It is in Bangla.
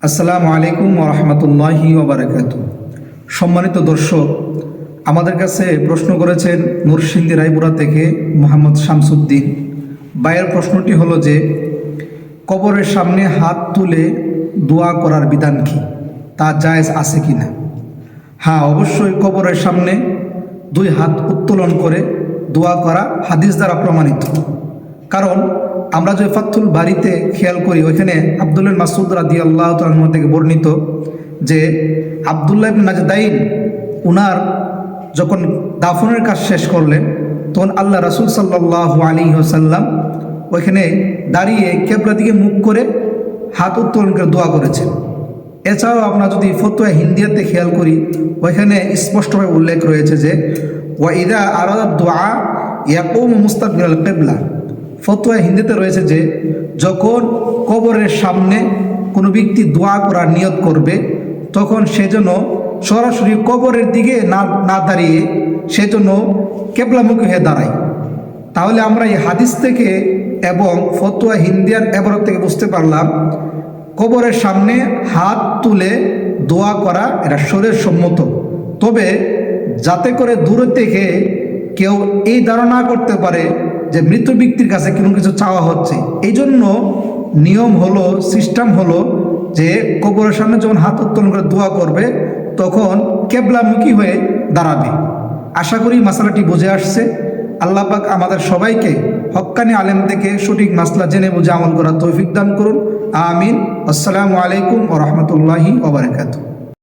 আসসালামু আলাইকুম ওয়া রাহমাতুল্লাহি ওয়া বারাকাতুহু। সম্মানিত দর্শক, আমাদের কাছে প্রশ্ন করেছেন নরসিংদী রায়পুরা থেকে মোহাম্মদ শামসুদ্দিন। ভাইয়ের প্রশ্নটি হলো যে কবরের সামনে হাত তুলে দোয়া করার বিধান কি, তা জায়েজ আছে কি না? হ্যাঁ, অবশ্যই কবরের সামনে দুই হাত উত্তোলন করে দোয়া করা হাদিস দ্বারা প্রমাণিত। কারণ আমরা যে ফাথুল বাড়িতে খেয়াল করি, ওইখানে আব্দুল্লাহ মাসউদ রাদিয়াল্লাহু তাআলা আনহু থেকে বর্ণিত যে আব্দুল্লাহ ইবনে নাজদাইন উনার যখন দাফনের কাজ শেষ করলেন, তখন আল্লাহ রাসূল সাল্লাল্লাহু আলাইহি ওয়াসাল্লাম ওইখানে দাঁড়িয়ে কিবলার দিকে মুখ করে হাত উত্তোলন করে দোয়া করেছেন। এছাড়াও আমরা যদি ফতোয়া হিন্দিয়াতে খেয়াল করি, ওইখানে স্পষ্টভাবে উল্লেখ রয়েছে যে ওয়া ইযা আরাদা দুআ ইয়াকুমু মুস্তাকবিলাল কিবলা। ফতোয়া হিন্দিতে রয়েছে যে যখন কবরের সামনে কোনো ব্যক্তি দোয়া করার নিয়ত করবে, তখন সে যেন সরাসরি কবরের দিকে না দাঁড়িয়ে সে যেন কেবলামুখী হয়ে দাঁড়ায়। তাহলে আমরা এই হাদিস থেকে এবং ফতোয়া হিন্দিয়ার এবারত থেকে বুঝতে পারলাম কবরের সামনে হাত তুলে দোয়া করা এটা শরীর সম্মত। তবে যাতে করে দূরে থেকে কেউ এই ধারণা করতে পারে যে মৃত ব্যক্তির কাছে কোনো কিছু চাওয়া হচ্ছে, এই জন্য নিয়ম হলো, সিস্টেম হলো যে কবরের সামনে যখন হাত উত্তোলন করে দোয়া করবে তখন কেবলামুখী হয়ে দাঁড়াবে। আশা করি মাসলাটি বুঝে আসছে। আল্লাহ পাক আমাদের সবাইকে হক্কানি আলেম থেকে সঠিক মাসলা জেনে বুঝে আমল করার তৌফিক দান করুন। আমিন। আসসালামু আলাইকুম ওয়া রাহমাতুল্লাহি ওয়া বারাকাতুহু।